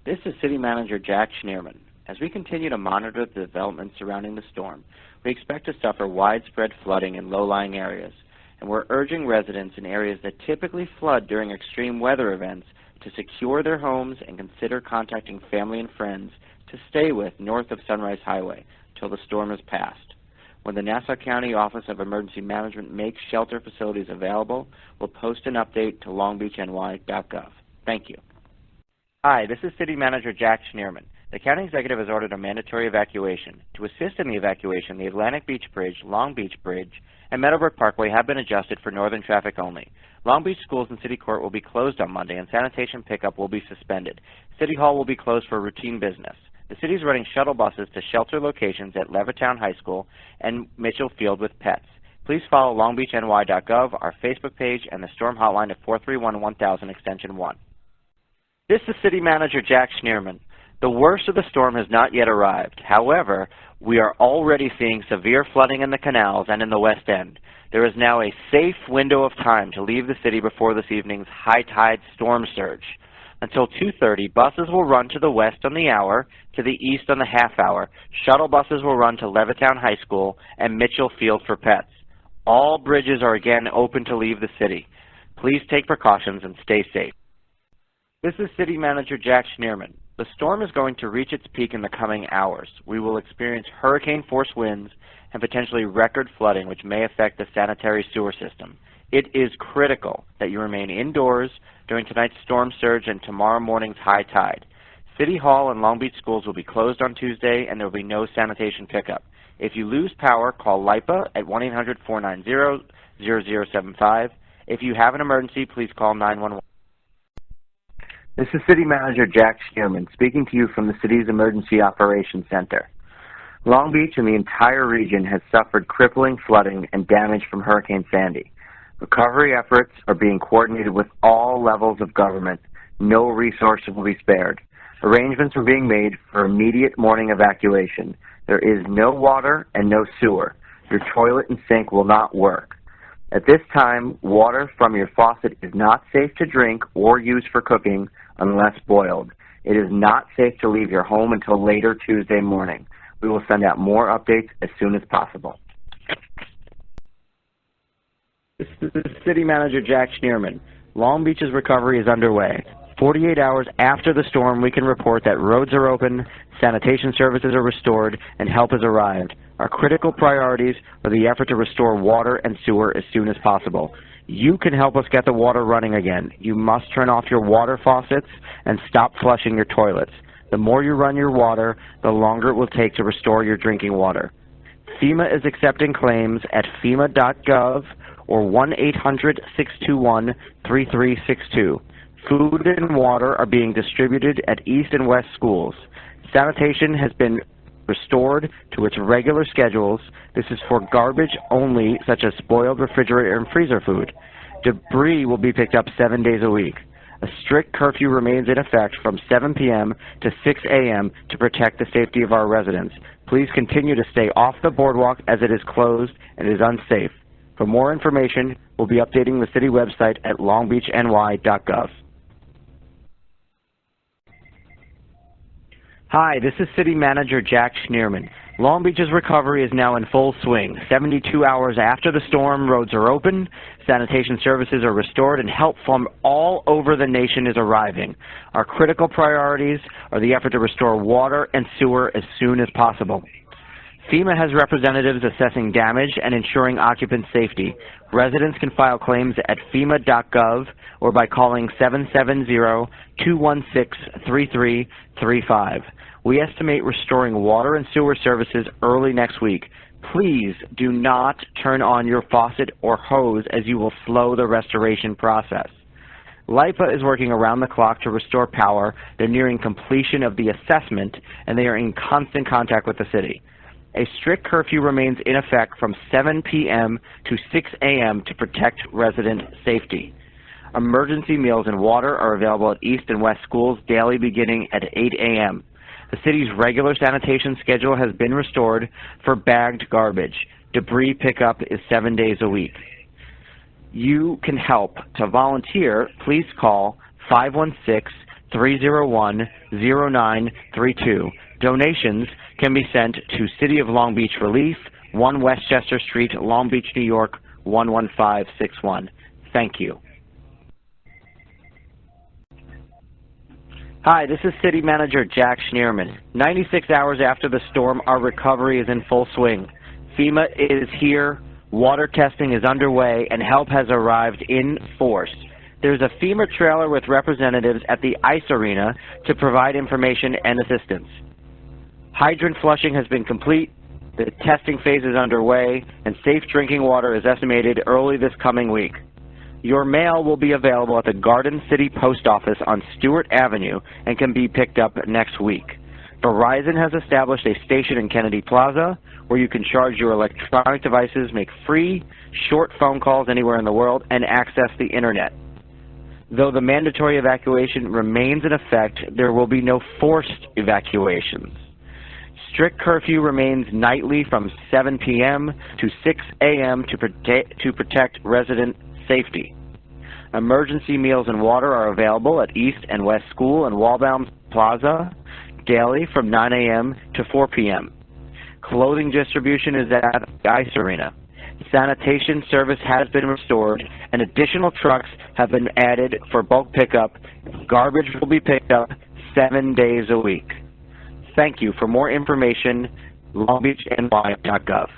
This is City Manager Jack Schnirman. As we continue to monitor the developments surrounding the storm, we expect to suffer widespread flooding in low-lying areas, and we're urging residents in areas that typically flood during extreme weather events to secure their homes and consider contacting family and friends to stay with north of Sunrise Highway till the storm has passed. When the Nassau County Office of Emergency Management makes shelter facilities available, we'll post an update to longbeachny.gov. Thank you. Hi, this is City Manager Jack Schnirman. The County Executive has ordered a mandatory evacuation. To assist in the evacuation, the Atlantic Beach Bridge, Long Beach Bridge, and Meadowbrook Parkway have been adjusted for northern traffic only. Long Beach schools and City Court will be closed on Monday, and sanitation pickup will be suspended. City Hall will be closed for routine business. The City is running shuttle buses to shelter locations at Levittown High School and Mitchell Field with pets. Please follow longbeachny.gov, our Facebook page, and the storm hotline at 431-1000 extension 1. This is City Manager Jack Schnirman. The worst of the storm has not yet arrived. However, we are already seeing severe flooding in the canals and in the West End. There is now a safe window of time to leave the city before this evening's high tide storm surge. Until 2:30, buses will run to the west on the hour, to the east on the half hour. Shuttle buses will run to Levittown High School and Mitchell Field for pets. All bridges are again open to leave the city. Please take precautions and stay safe. This is City Manager Jack Schnirman. The storm is going to reach its peak in the coming hours. We will experience hurricane-force winds and potentially record flooding, which may affect the sanitary sewer system. It is critical that you remain indoors during tonight's storm surge and tomorrow morning's high tide. City Hall and Long Beach schools will be closed on Tuesday, and there will be no sanitation pickup. If you lose power, call LIPA at 1-800-490-0075. If you have an emergency, please call 911. This is City Manager Jack Schnirman speaking to you from the city's Emergency Operations Center. Long Beach and the entire region has suffered crippling flooding and damage from Hurricane Sandy. Recovery efforts are being coordinated with all levels of government. No resources will be spared. Arrangements are being made for immediate morning evacuation. There is no water and no sewer. Your toilet and sink will not work. At this time, water from your faucet is not safe to drink or use for cooking unless boiled. It is not safe to leave your home until later Tuesday morning. We will send out more updates as soon as possible. This is City Manager Jack Schnirman. Long Beach's recovery is underway. 48 hours after the storm, we can report that roads are open, sanitation services are restored, and help has arrived. Our critical priorities are the effort to restore water and sewer as soon as possible. You can help us get the water running again. You must turn off your water faucets and stop flushing your toilets. The more you run your water, the longer it will take to restore your drinking water. FEMA is accepting claims at FEMA.gov or 1-800-621-3362. Food and water are being distributed at East and West schools. Sanitation has been restored to its regular schedules. This is for garbage only, such as spoiled refrigerator and freezer food. Debris will be picked up 7 days a week. A strict curfew remains in effect from 7 p.m. to 6 a.m. to protect the safety of our residents. Please continue to stay off the boardwalk as it is closed and is unsafe. For more information, we'll be updating the city website at longbeachny.gov. Hi, this is City Manager Jack Schnirman. Long Beach's recovery is now in full swing. 72 hours after the storm, roads are open, sanitation services are restored, and help from all over the nation is arriving. Our critical priorities are the effort to restore water and sewer as soon as possible. FEMA has representatives assessing damage and ensuring occupant safety. Residents can file claims at FEMA.gov or by calling 770-216-3335. We estimate restoring water and sewer services early next week. Please do not turn on your faucet or hose as you will slow the restoration process. LIPA is working around the clock to restore power. They're nearing completion of the assessment, and they are in constant contact with the city. A strict curfew remains in effect from 7 p.m. to 6 a.m. to protect resident safety. Emergency meals and water are available at East and West schools daily beginning at 8 a.m. The city's regular sanitation schedule has been restored for bagged garbage. Debris pickup is 7 days a week. You can help. To volunteer, please call 301-0932. Donations can be sent to City of Long Beach Relief, 1 Westchester Street, Long Beach, New York, 11561. Thank you. Hi, this is City Manager Jack Schnirman. 96 hours after the storm, our recovery is in full swing. FEMA is here, water testing is underway, and help has arrived in force. There's a FEMA trailer with representatives at the ice arena to provide information and assistance. Hydrant flushing has been complete, the testing phase is underway, and safe drinking water is estimated early this coming week. Your mail will be available at the Garden City Post Office on Stewart Avenue and can be picked up next week. Verizon has established a station in Kennedy Plaza where you can charge your electronic devices, make free, short phone calls anywhere in the world, and access the Internet. Though the mandatory evacuation remains in effect, there will be no forced evacuations. Strict curfew remains nightly from 7 p.m. to 6 a.m. to protect resident safety. Emergency meals and water are available at East and West School and Walbaum Plaza daily from 9 a.m. to 4 p.m. Clothing distribution is at the ice arena. Sanitation service has been restored and additional trucks have been added for bulk pickup. Garbage will be picked up 7 days a week. Thank you. For more information, longbeachny.gov.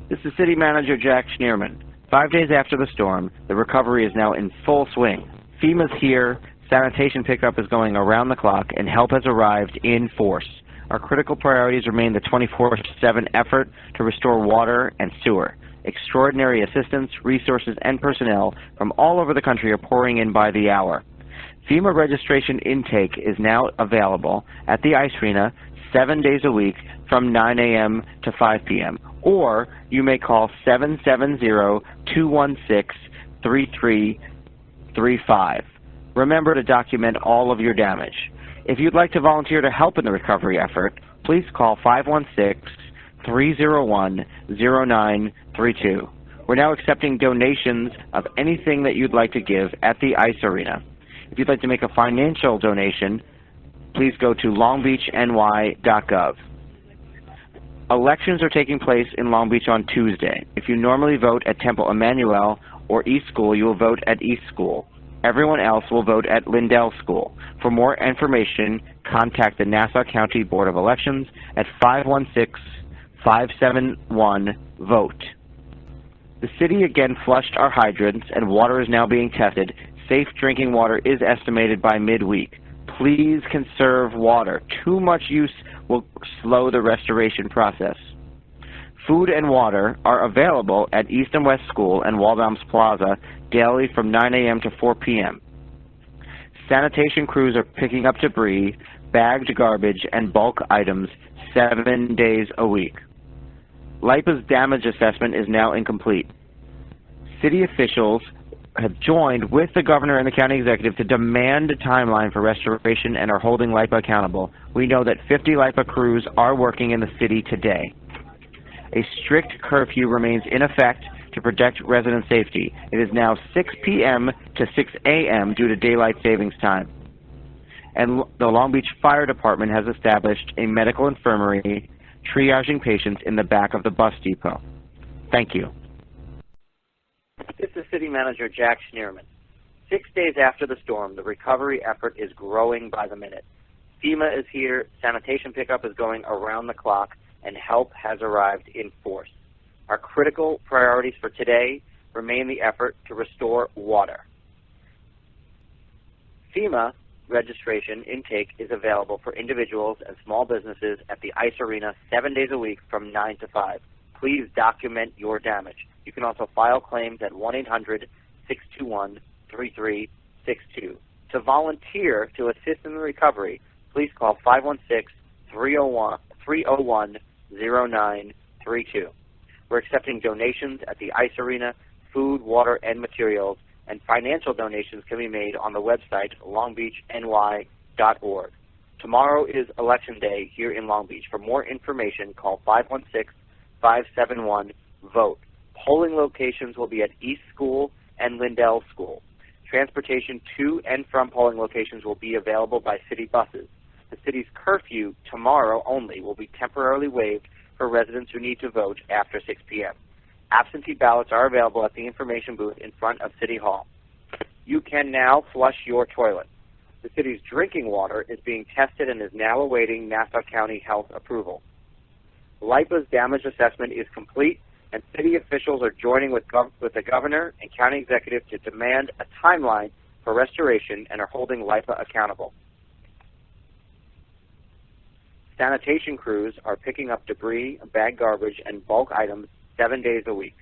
This is City Manager Jack Schnirman. 5 days after the storm, the recovery is now in full swing. FEMA's here, sanitation pickup is going around the clock, and help has arrived in force. Our critical priorities remain the 24/7 effort to restore water and sewer. Extraordinary assistance, resources, and personnel from all over the country are pouring in by the hour. FEMA registration intake is now available at the ice arena 7 days a week from 9 a.m. to 5 p.m. Or you may call 770-216-3335. Remember to document all of your damage. If you'd like to volunteer to help in the recovery effort, please call 516-301-0932. We're now accepting donations of anything that you'd like to give at the ice arena. If you'd like to make a financial donation, please go to longbeachny.gov. Elections are taking place in Long Beach on Tuesday. If you normally vote at Temple Emmanuel or East School, you will vote at East School. Everyone else will vote at Lindell School. For more information, contact the Nassau County Board of Elections at 516-571-VOTE. The city again flushed our hydrants and water is now being tested. Safe drinking water is estimated by midweek. Please conserve water. Too much use will slow the restoration process. Food and water are available at East and West School and Walbaum's Plaza daily from 9 a.m. to 4 p.m. Sanitation crews are picking up debris, bagged garbage, and bulk items 7 days a week. LIPA's damage assessment is now incomplete. City officials have joined with the governor and the county executive to demand a timeline for restoration and are holding LIPA accountable. We know that 50 LIPA crews are working in the city today. A strict curfew remains in effect to protect resident safety. It is now 6 p.m. to 6 a.m. due to daylight savings time. And the Long Beach Fire Department has established a medical infirmary triaging patients in the back of the bus depot. Thank you. This is City Manager Jack Schnirman. 6 days after the storm, the recovery effort is growing by the minute. FEMA is here, sanitation pickup is going around the clock, and help has arrived in force. Our critical priorities for today remain the effort to restore water. FEMA registration intake is available for individuals and small businesses at the ice arena 7 days a week from 9 to 5. Please document your damage. You can also file claims at 1-800-621-3362. To volunteer to assist in the recovery, please call 516-301-0932. We're accepting donations at the ice arena, food, water, and materials, and financial donations can be made on the website longbeachny.org. Tomorrow is Election Day here in Long Beach. For more information, call 516-571-VOTE. Polling locations will be at East School and Lindell schools. Transportation to and from polling locations will be available by city buses. The city's curfew tomorrow only will be temporarily waived for residents who need to vote after 6 p.m. Absentee ballots are available at the information booth in front of City Hall. You can now flush your toilet. The city's drinking water is being tested and is now awaiting Nassau County Health approval. LIPA's damage assessment is complete, and city officials are joining with the governor and county executive to demand a timeline for restoration and are holding LIPA accountable. Sanitation crews are picking up debris, bagged garbage, and bulk items 7 days a week.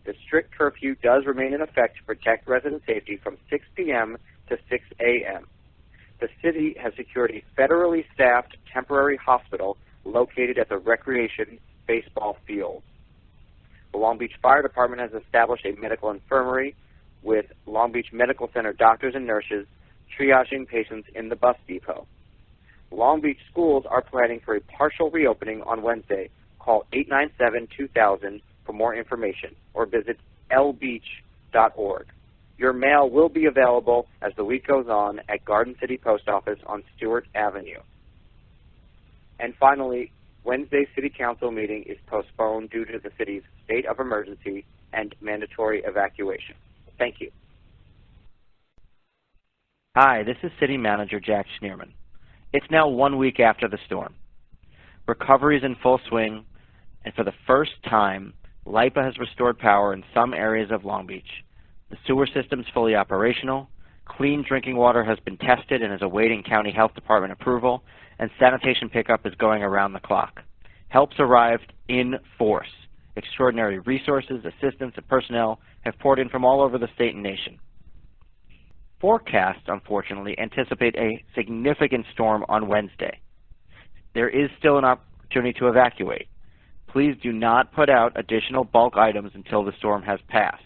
The strict curfew does remain in effect to protect resident safety from 6 p.m. to 6 a.m. The city has secured a federally staffed temporary hospital located at the recreation baseball field. The Long Beach Fire Department has established a medical infirmary with Long Beach Medical Center doctors and nurses triaging patients in the bus depot. Long Beach schools are planning for a partial reopening on Wednesday. Call 897-2000 for more information or visit lbeach.org. Your mail will be available as the week goes on at Garden City Post Office on Stewart Avenue. And finally, Wednesday's City Council meeting is postponed due to the city's state of emergency and mandatory evacuation. Thank you. Hi, this is City Manager Jack Schnirman. It's now 1 week after the storm. Recovery is in full swing, and for the first time, LIPA has restored power in some areas of Long Beach. The sewer system is fully operational, clean drinking water has been tested and is awaiting County Health Department approval, and sanitation pickup is going around the clock. Help's arrived in force. Extraordinary resources, assistance, and personnel have poured in from all over the state and nation. Forecasts, unfortunately, anticipate a significant storm on Wednesday. There is still an opportunity to evacuate. Please do not put out additional bulk items until the storm has passed.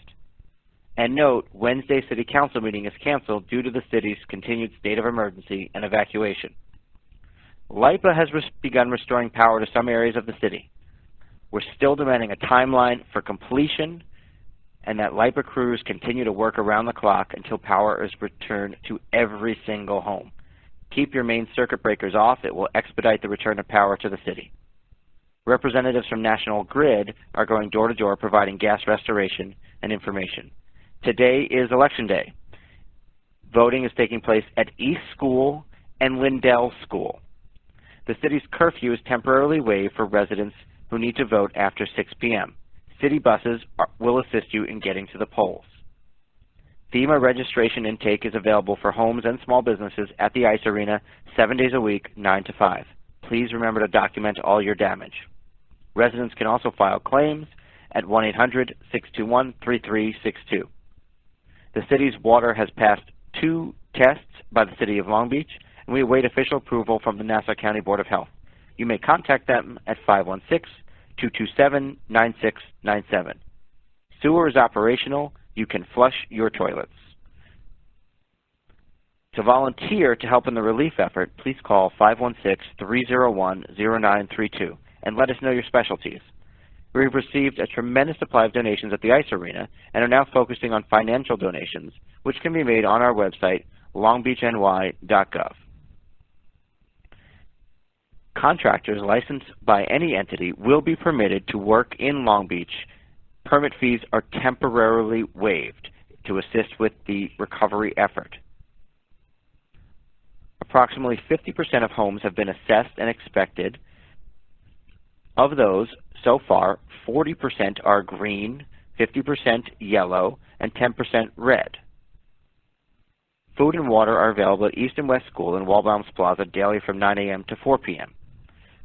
And note, Wednesday's City Council meeting is canceled due to the city's continued state of emergency and evacuation. LIPA has begun restoring power to some areas of the city. We're still demanding a timeline for completion and that LIPA crews continue to work around the clock until power is returned to every single home. Keep your main circuit breakers off. It will expedite the return of power to the city. Representatives from National Grid are going door to door providing gas restoration and information. Today is Election Day. Voting is taking place at East School and Lindell School. The city's curfew is temporarily waived for residents who need to vote after 6 p.m. City buses will assist you in getting to the polls. FEMA registration intake is available for homes and small businesses at the Ice Arena 7 days a week, 9 to 5. Please remember to document all your damage. Residents can also file claims at 1-800-621-3362. The city's water has passed 2 tests by the City of Long Beach, and we await official approval from the Nassau County Board of Health. You may contact them at 516-227-9697. Sewer is operational. You can flush your toilets. To volunteer to help in the relief effort, please call 516-301-0932 and let us know your specialties. We've received a tremendous supply of donations at the Ice Arena and are now focusing on financial donations, which can be made on our website, longbeachny.gov. Contractors licensed by any entity will be permitted to work in Long Beach. Permit fees are temporarily waived to assist with the recovery effort. Approximately 50% of homes have been assessed and inspected. Of those, so far, 40% are green, 50% yellow, and 10% red. Food and water are available at East and West School and Waldbaum's Plaza daily from 9 a.m. to 4 p.m.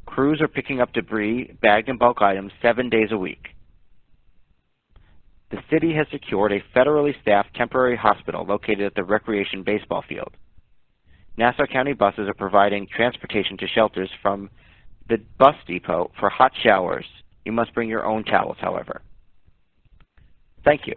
Crews are picking up debris, bagged and bulk items 7 days a week. The city has secured a federally staffed temporary hospital located at the recreation baseball field. Nassau County buses are providing transportation to shelters from the bus depot for hot showers. You must bring your own towels, however. Thank you.